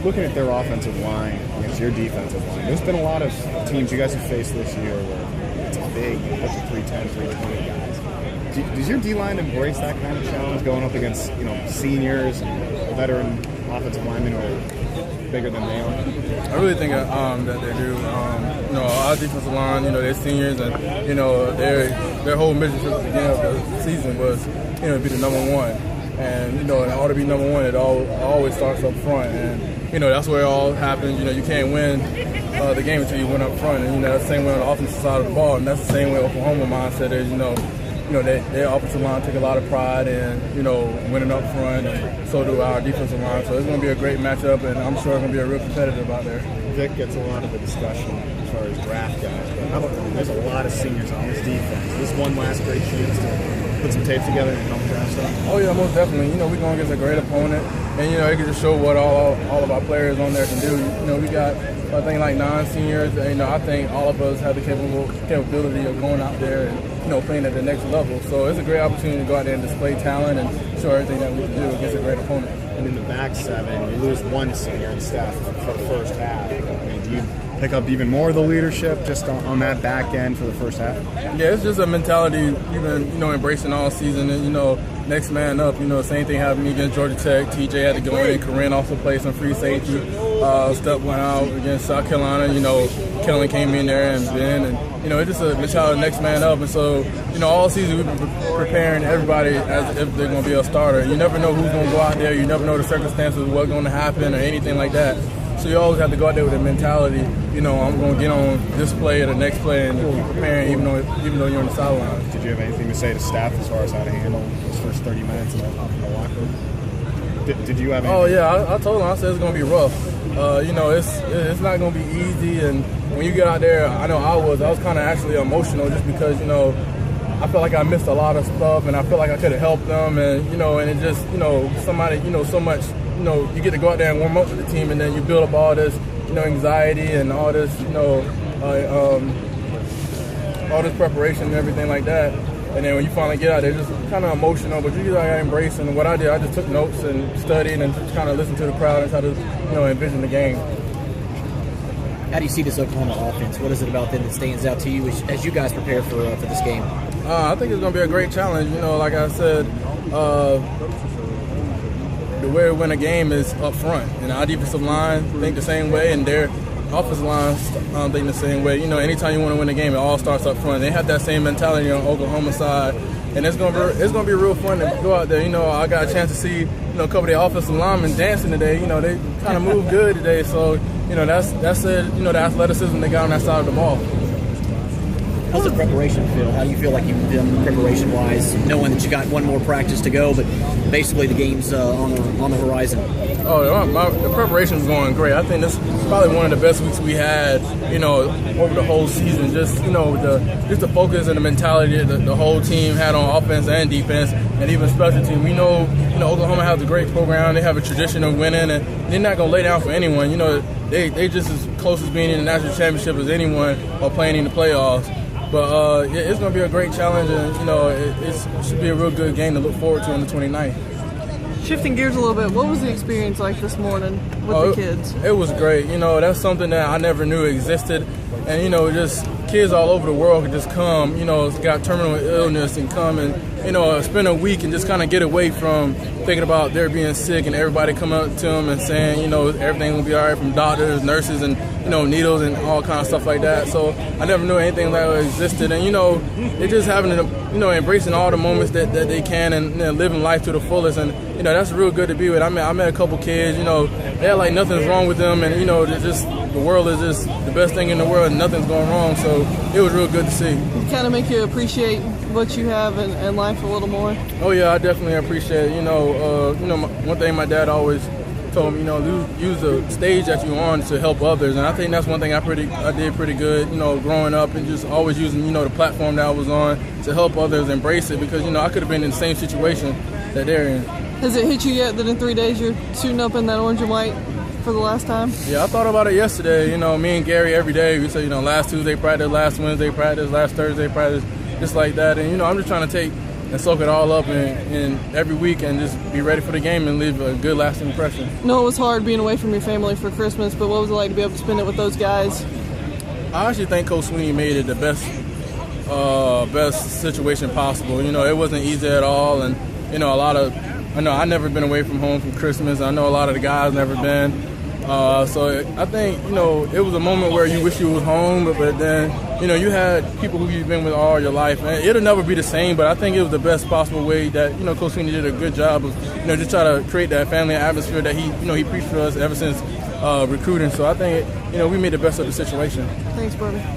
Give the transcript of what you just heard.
looking at their offensive line against your defensive line, there's been a lot of teams you guys have faced this year where it's big, a bunch of 310, 320 guys. Does your D-line embrace that kind of challenge going up against, seniors and veteran offensive linemen who are bigger than they are? I really think that they do. Our defensive line, they're seniors, and their whole mission from the beginning of the season was, to be the number one. And in order to be number one, it always starts up front, and that's where it all happens. You can't win the game until you win up front, and that's the same way on the offensive side of the ball, and that's the same way Oklahoma mindset is. Their offensive line take a lot of pride in, winning up front, and so do our defensive line. So it's going to be a great matchup, and I'm sure it's going to be a real competitive out there. Vic gets a lot of the discussion as far as draft guys, but there's a lot of seniors on this defense. This one last great chance to put some tape together and help draft stuff. Oh yeah, most definitely. We're going against a great opponent, and it can just show what all of our players on there can do. We got, I think, like 9 seniors. And, I think all of us have the capability of going out there and playing at the next level. So it's a great opportunity to go out there and display talent and show everything that we can do against a great opponent. And in the back 7, you lose one senior and Steph for the first half. Do you pick up even more of the leadership just on that back end for the first half? Yeah, it's just a mentality we've been, embracing all season. And, next man up, same thing happened against Georgia Tech. TJ had to go in. Corinne also played some free safety. Step went out against South Carolina. Kellen came in there and Ben. And, it's just a mentality next man up. And so, all season we've been preparing everybody as if they're going to be a starter. You never know who's going to go out there. You never know the circumstances, what's going to happen or anything like that. So you always have to go out there with a mentality, I'm going to get on this play or the next play and keep preparing even though you're on the sideline. Did you have anything to say to staff as far as how to handle those first 30 minutes in the locker room? Did you have anything? Oh, yeah. I told them, I said it's going to be rough. It's not going to be easy. And when you get out there, I know I was kind of actually emotional just because, I felt like I missed a lot of stuff and I felt like I could have helped them. And, and it just, somebody, so much, you get to go out there and warm up with the team, and then you build up all this, anxiety and all this, all this preparation and everything like that. And then when you finally get out there, it's just kind of emotional, but you gotta embrace. And what I did, I just took notes and studied and just kind of listened to the crowd and try to, envision the game. How do you see this Oklahoma offense? What is it about them that stands out to you as you guys prepare for this game? I think it's going to be a great challenge. Like I said, the way to win a game is up front. And our defensive line think the same way, and their offensive line think the same way. Anytime you want to win a game, it all starts up front. They have that same mentality on Oklahoma side, and it's gonna be real fun to go out there. I got a chance to see a couple of their offensive linemen dancing today. They kind of moved good today, so that's the athleticism they got on that side of the ball. How's the preparation feel? How do you feel like you've done preparation-wise, knowing that you got one more practice to go, but basically the game's on the horizon? The preparation's going great. I think this is probably one of the best weeks we had, over the whole season. Just, the focus and the mentality that the whole team had on offense and defense, and even special team. We know, Oklahoma has a great program. They have a tradition of winning, and they're not going to lay down for anyone. They just as close as being in the national championship as anyone or playing in the playoffs. But it's going to be a great challenge, and it should be a real good game to look forward to on the 29th. Shifting gears a little bit, what was the experience like this morning with the kids? It was great. That's something that I never knew existed. And, just kids all over the world could just come, got terminal illness and come and, spend a week and just kind of get away from thinking about their being sick and everybody coming up to them and saying, everything will be all right, from doctors, nurses, and, needles and all kinds of stuff like that. So I never knew anything like that existed. And, they're just having, embracing all the moments that they can and living life to the fullest. And, that's real good to be with. I met a couple kids, they had like nothing's wrong with them. And, the world is just the best thing in the world and nothing's going wrong. So it was real good to see. It kind of make you appreciate what you have in life a little more? Oh, yeah, I definitely appreciate it. One thing my dad always told me, use the stage that you're on to help others. And I think that's one thing I did pretty good, growing up, and just always using, the platform that I was on to help others embrace it, because, I could have been in the same situation that they're in. Has it hit you yet that in 3 days you're suiting up in that orange and white for the last time? Yeah, I thought about it yesterday. Me and Gary every day, we say, last Tuesday practice, last Wednesday practice, last Thursday practice, just like that. And, I'm just trying to take, and soak it all up in every week and just be ready for the game and leave a good lasting impression. No, it was hard being away from your family for Christmas, but what was it like to be able to spend it with those guys? I actually think Coach Sweeney made it the best situation possible. It wasn't easy at all, and I know I've never been away from home for Christmas. I know a lot of the guys never been. So I think, it was a moment where you wish you was home, but then, you had people who you've been with all your life. And it'll never be the same, but I think it was the best possible way that, Coach Sweeney did a good job of, just try to create that family atmosphere that he preached for us ever since recruiting. So I think, we made the best of the situation. Thanks, brother.